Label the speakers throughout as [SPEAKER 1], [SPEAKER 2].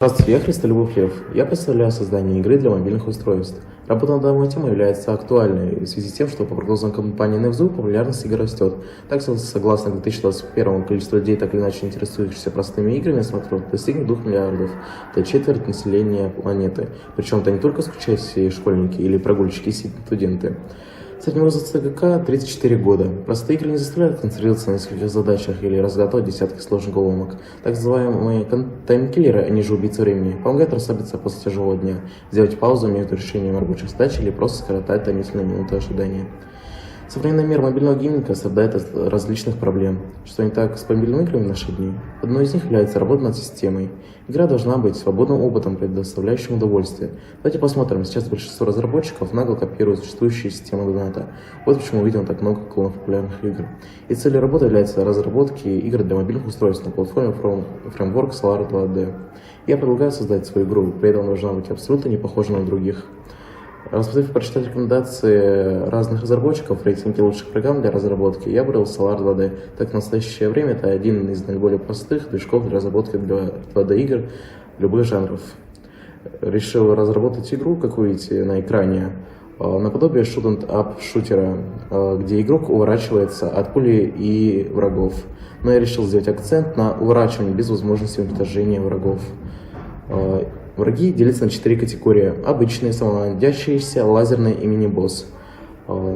[SPEAKER 1] Здравствуйте, я Христолюбов Лев. Я представляю создание игры для мобильных устройств. Работа над данной темой является актуальной в связи с тем, что по прогнозам компании Nevzoo популярность игр растет. Также, согласно 2021 количество людей, так или иначе интересующихся простыми играми, достигнет 2 миллиардов. Это четверть населения планеты. Причем это не только скучающие школьники или прогульщики студенты. Средний возраст ЦГК 34 года. Простые игры не заставляют концентрироваться на нескольких задачах или разгадывать десятки сложных головоломок. Так называемые таймкиллеры, они же убийцы времени, помогают расслабиться после тяжелого дня, сделать паузу между решением рабочих задач или просто скоротать томительные минуты ожидания. Современный мир мобильного гейминга страдает от различных проблем. Что не так с мобильными играми в наши дни? Одной из них является работа над системой. Игра должна быть свободным опытом, предоставляющим удовольствие. Давайте посмотрим. Сейчас большинство разработчиков нагло копируют существующие системы доната. Вот почему видим так много клонов популярных игр. И целью работы является разработки игр для мобильных устройств на платформе Framework Solar 2D. Я предлагаю создать свою игру, при этом должна быть абсолютно не похожа на других. Рассмотрев прочитать рекомендации разных разработчиков, рейтинги лучших программ для разработки, я выбрал Solar 2D, так как в настоящее время это один из наиболее простых движков для разработки для 2D игр любых жанров. Решил разработать игру, как вы видите на экране, наподобие shoot-'em-up шутера, где игрок уворачивается от пули и врагов. Но я решил сделать акцент на уворачивании без возможности уничтожения врагов. Враги делятся на 4 категории: обычные, самонаводящиеся, лазерные и мини-босс.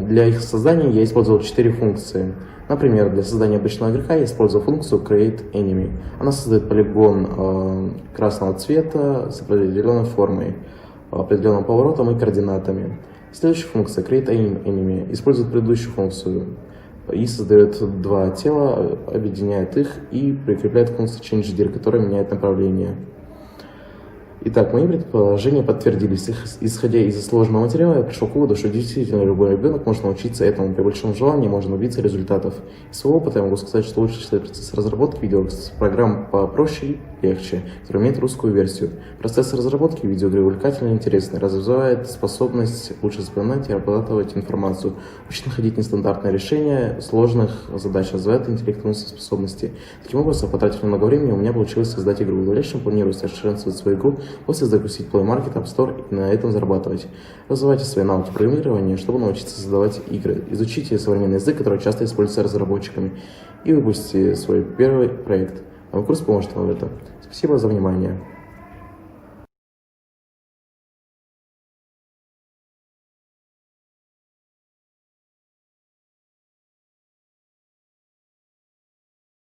[SPEAKER 1] Для их создания я использовал 4 функции. Например, для создания обычного игрока я использовал функцию Create Enemy. Она создает полигон красного цвета с определенной формой, определенным поворотом и координатами. Следующая функция Create Enemy использует предыдущую функцию и создает 2 тела, объединяет их и прикрепляет функцию ChangeDir, которая меняет направление. Итак, мои предположения подтвердились. Исходя из сложного материала, я пришел к выводу, что действительно любой ребенок может научиться этому. При большом желании можно добиться результатов. Из своего опыта я могу сказать, что лучше считать процесс разработки видеопрограмм попроще и легче, который имеет русскую версию. Процесс разработки видеоигры увлекательный и интересный, развивает способность лучше запоминать и обрабатывать информацию, учит находить нестандартные решения сложных задач, развивает интеллектуальные способности. Таким образом, потратив немного времени, у меня получилось создать игру. В дальнейшем планирую совершенствовать свою игру, после запустить Play Market, App Store и на этом зарабатывать. Развивайте свои навыки программирования, чтобы научиться создавать игры. Изучите современный язык, который часто используется разработчиками, и выпустите свой первый проект. Мой курс поможет вам в этом. Спасибо за внимание.